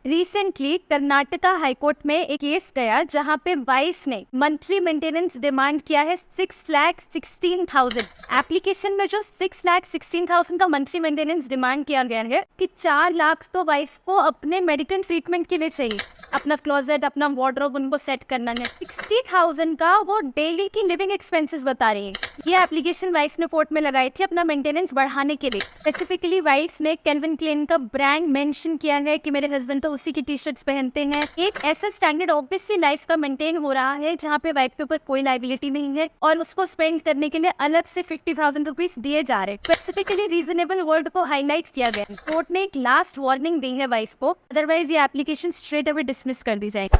Recently Karnataka high court में एक case गया जहां पे वाइफ ने मंथली मेंटेनेंस डिमांड किया है 6,16,000। एप्लीकेशन में जो 6,16,000 का मंथली मेंटेनेंस डिमांड किया गया है कि 4 लाख तो वाइफ को अपने मेडिकल ट्रीटमेंट के लिए चाहिए, अपना क्लोजेट अपना वार्डरोब उनको सेट करना है। 60,000 का वो डेली की लिविंग एक्सपेंसेस बता रही है। ये एप्लीकेशन वाइफ ने कोर्ट में लगाई थी अपना मेंटेनेंस बढ़ाने के लिए। स्पेसिफिकली वाइफ ने कैल्विन क्लेन का ब्रांड मेंशन किया है कि मेरे हस्बैंड तो उसी की टी शर्ट्स पहनते हैं। एक ऐसा स्टैंडर्ड ऑब्वियसली लाइफ का मेंटेन हो रहा है जहाँ पे वाइफ के ऊपर कोई लाइबिलिटी नहीं है और उसको स्पेंड करने के लिए अलग से 50,000 रुपीज दिए जा रहे। स्पेसिफिकली रीजनेबल वर्ड को हाईलाइट किया गया। कोर्ट ने एक लास्ट वार्निंग दी है वाइफ को, अदरवाइज ये एप्लीकेशन स्ट्रेट अवे डिसमिस कर दी जाएगी।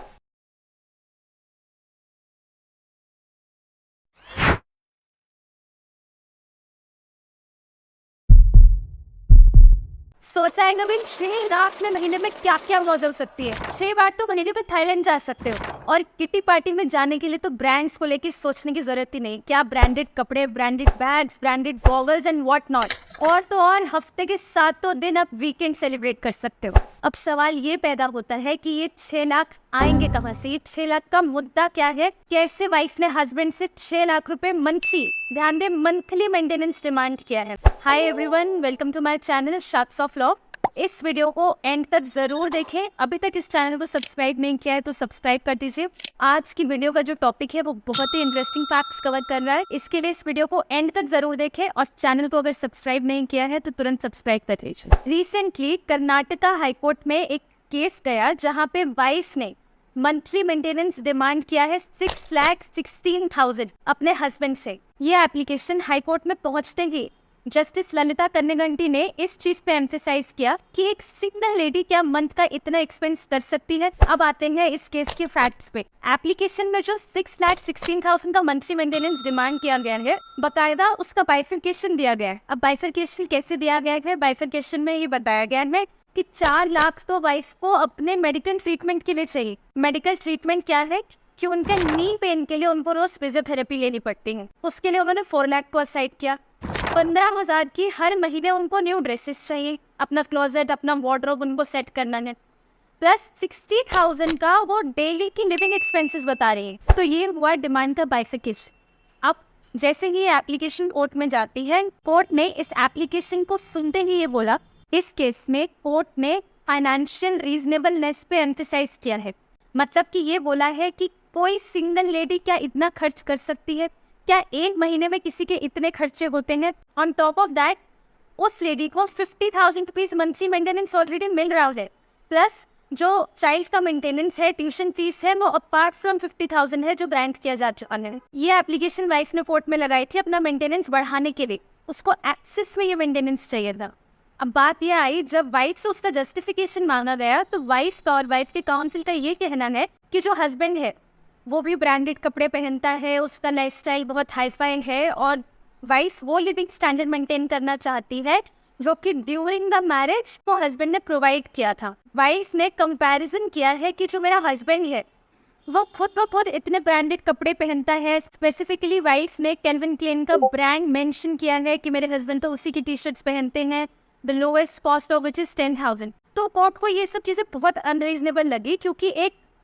सोचा है कभी 6 लाख में महीने में क्या क्या मौज हो सकती है। 6 बार तो महीने में थाईलैंड जा सकते हो और किटी पार्टी में जाने के लिए तो ब्रांड्स को लेके सोचने की जरूरत ही नहीं। क्या ब्रांडेड कपड़े, branded bags, branded goggles and what not. और तो और हफ्ते के 7 दिन आप वीकेंड सेलिब्रेट कर सकते हो। अब सवाल ये पैदा होता है कि ये 6 लाख आएंगे कहाँ से। ये 6 लाख का मुद्दा क्या है, कैसे वाइफ ने हस्बैंड से 6 लाख रुपए मंथली, ध्यान दे मंथली मेंटेनेंस डिमांड किया है। Hi everyone, welcome to my channel shorts of law. इस वीडियो को एंड तक जरूर देखें। अभी तक इस चैनल को सब्सक्राइब नहीं किया है तो सब्सक्राइब कर दीजिए। आज की वीडियो का जो टॉपिक है वो बहुत ही इंटरेस्टिंग फैक्ट्स कवर कर रहा है। इसके लिए इस वीडियो को एंड तक जरूर देखें और चैनल को अगर सब्सक्राइब नहीं किया है तो तुरंत सब्सक्राइब कर लीजिए। रिसेंटली कर्नाटका हाईकोर्ट में एक केस गया जहाँ पे वाइफ ने मंथली मेंटेनेंस डिमांड किया है 6,16,000 अपने हस्बैंड से। ये एप्लीकेशन हाईकोर्ट में पहुंचते ही जस्टिस ललिता कन्नेगंटी ने इस चीज पे एम्फेसाइज किया कि एक सिंगल लेडी क्या मंथ का इतना एक्सपेंस कर सकती है। अब आते हैं इस केस के फैक्ट्स पे। एप्लीकेशन में जो 6,16,000 का मंथली मेंटेनेंस डिमांड किया गया है, बकायदा उसका बाइफरकेशन दिया गया है। अब बाइफरकेशन कैसे दिया गया है? बाइफरकेशन में ये बताया गया है कि 4 लाख तो वाइफ को अपने मेडिकल ट्रीटमेंट के लिए चाहिए। मेडिकल ट्रीटमेंट क्या है कि उनके नी पेन के लिए उनको रोज फिजियोथेरेपी लेनी पड़ती है। उसके लिए उन्होंने 4 लाख को असाइड किया। 15,000 की हर महीने उनको न्यू ड्रेसेस चाहिए, अपना क्लोजेट अपना वार्डरोब उनको सेट करना है। प्लस 60,000 का वो डेली की लिविंग एक्सपेंसेस बता रही है। तो ये हुआ डिमांड का बाइफरकेशन। अब जैसे ही एप्लीकेशन कोर्ट में जाती है, कोर्ट ने इस एप्लीकेशन को सुनते ही ये बोला, इस केस में कोर्ट ने फाइनेंशियल रीजनेबलनेस पे एम्फेसाइज किया है। मतलब कि ये बोला है कि कोई सिंगल लेडी क्या इतना खर्च कर सकती है, क्या एक महीने में किसी के इतने खर्चे होते हैं। ऑन टॉप ऑफ दैट उस लेडी को 50,000 रुपीज मंथली मेंटेनेंस ऑलरेडी मिल रहा है। प्लस जो चाइल्ड का मेंटेनेंस है, ट्यूशन फीस है, वो अपार्ट फ्रॉम 50,000 है जो ग्रांट किया जा चुका है। ये एप्लीकेशन वाइफ ने कोर्ट में लगाई थी अपना मेंटेनेंस बढ़ाने के लिए। उसको एक्सेस में ये मेंटेनेंस चाहिए था। अब बात यह आई, जब वाइफ से उसका जस्टिफिकेशन मांगा गया तो वाइफ का और वाइफ के काउंसिल का ये कहना है कि जो हस्बैंड है वो भी ब्रांडेड कपड़े पहनता है, उसका लाइफस्टाइल बहुत हाईफाई है और वाइफ वो लिविंग स्टैंडर्ड मेंटेन करना चाहती है जो कि ड्यूरिंग द मैरिज वो हस्बैंड ने प्रोवाइड किया था। वाइफ ने कंपैरिजन किया है कि जो मेरा हस्बैंड है वो खुद इतने ब्रांडेड कपड़े पहनता है। स्पेसिफिकली वाइफ ने कैल्विन क्लेन का ब्रांड मेंशन किया है कि मेरे हस्बैंड तो उसी की टी शर्ट्स पहनते हैं, the lowest cost of which is 10,000। तो कोर्ट को ये सब चीजें बहुत अनरीजनेबल लगी क्योंकि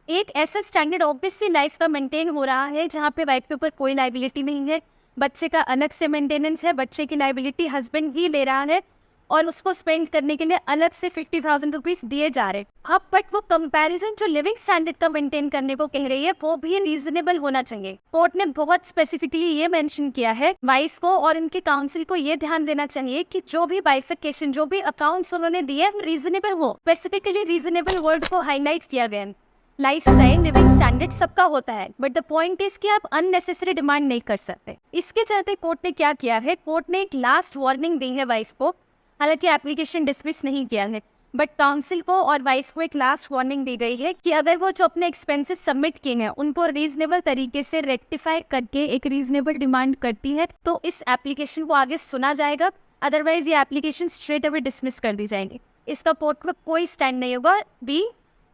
एक ऐसा स्टैंडर्ड ऑब्वियसली लाइफ का मेंटेन हो रहा है जहाँ पे वाइफ के ऊपर कोई लाइबिलिटी नहीं है। बच्चे का अलग से मेंटेनेंस है, बच्चे की लाइबिलिटी हस्बैंड ही ले रहा है और उसको स्पेंड करने के लिए अलग से 50,000 रुपीज दिए जा रहे हैं। अब बट वो कंपैरिजन जो लिविंग स्टैंडर्ड का मेंटेन करने को कह रही है वो भी रीजनेबल होना चाहिए। कोर्ट ने बहुत स्पेसिफिकली ये मेंशन किया है वाइफ को और इनके काउंसिल को ये ध्यान देना चाहिए कि जो भी बाइफिकेशन, जो भी अकाउंट्स उन्होंने दिए रीजनेबल हो। स्पेसिफिकली रीजनेबल वर्ड को हाईलाइट किया गया। लाइफस्टाइल, लिविंग स्टैंडर्ड सबका होता है, बट द पॉइंट इज कि आप अननेसेसरी डिमांड नहीं कर सकते। इसके चलते कोर्ट ने क्या किया है, कोर्ट ने एक लास्ट वार्निंग दी है वाइफ को। हालांकि एप्लीकेशन डिसमिस नहीं किया है, बट काउंसिल को और वाइफ को एक लास्ट वार्निंग दी गई है कि अगर वो जो अपने एक्सपेंसेस सबमिट किए हैं उनको रीजनेबल तरीके से रेक्टिफाई करके एक रीजनेबल डिमांड करती है तो इस एप्लीकेशन को आगे सुना जाएगा, अदरवाइज ये एप्लीकेशन स्ट्रेट अवे डिसमिस कर दी जाएगी। इसका कोर्ट में कोई स्टैंड नहीं होगा। Be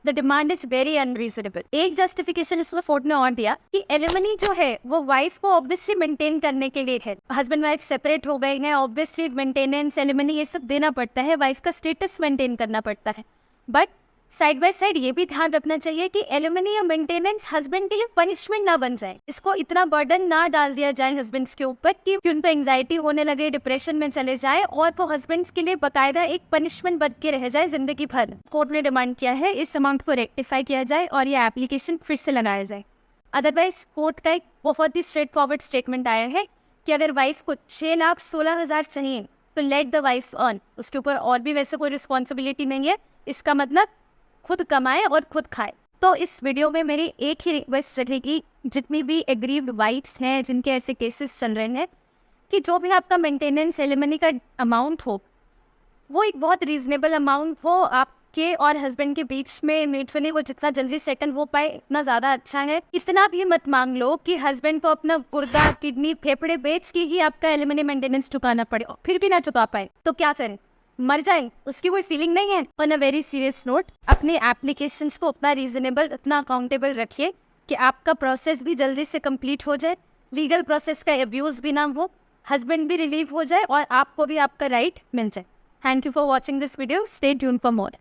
the demand is very unreasonable. एक जस्टिफिकेशन इसमें कोर्ट ने और दिया कि एलिमनी जो है वो वाइफ को ऑब्वियसली मेंटेन करने के लिए है। हस्बैंड वाइफ सेपरेट हो गए हैं, ऑब्वियसली मेंटेनेंस, एलिमनी ये सब देना पड़ता है, वाइफ का स्टेटस मेंटेन करना पड़ता है। बट साइड बाय साइड ये भी ध्यान रखना चाहिए कि एलिमनी या मेंटेनेंस हस्बैंड के लिए पनिशमेंट ना बन जाए। इसको इतना बर्डन ना डाल दिया जाए हस्बैंड्स के ऊपर कि उनको एंजाइटी होने लगे, डिप्रेशन में चले जाए और वो हस्बैंड्स के लिए बकायदा एक पनिशमेंट बन के रह जाए जिंदगी भर। कोर्ट ने डिमांड किया है इस अमाउंट को रेक्टिफाई किया जाए और ये एप्लीकेशन फिर से लगाया जाए। अदरवाइज कोर्ट का एक बहुत ही स्ट्रेट फॉरवर्ड स्टेटमेंट आया है कि अगर वाइफ को 6,16,000 चाहिए तो लेट द वाइफ अर्न, उसके ऊपर और भी वैसे कोई रिस्पॉन्सिबिलिटी नहीं है। इसका मतलब खुद कमाए और खुद खाए। तो इस वीडियो में मेरी एक ही रिक्वेस्ट रहेगी, जितनी भी एग्रीव्ड वाइफ्स हैं जिनके ऐसे केसेस चल रहे हैं, कि जो भी आपका मेंटेनेंस एलिमनी का अमाउंट हो वो एक बहुत रीजनेबल अमाउंट हो, आपके और हस्बैंड के बीच में म्यूचुअली वो जितना जल्दी सेटल हो पाए उतना ज़्यादा अच्छा है। इतना भी मत मांग लो कि हस्बैंड को अपना गुर्दा, किडनी, फेफड़े बेच के ही आपका एलिमनी मेंटेनेंस चुकाना पड़े और फिर भी ना चुका पाए तो क्या करें, मर जाए, उसकी कोई फीलिंग नहीं है। On a very serious note, अपने एप्लीकेशंस को उतना रीजनेबल, उतना अकाउंटेबल रखिए कि आपका प्रोसेस भी जल्दी से कंप्लीट हो जाए, लीगल प्रोसेस का अब्यूज़ भी ना हो, हस्बैंड भी रिलीव हो जाए और आपको भी आपका राइट मिल जाए। Thank you for watching this video. Stay tuned for more.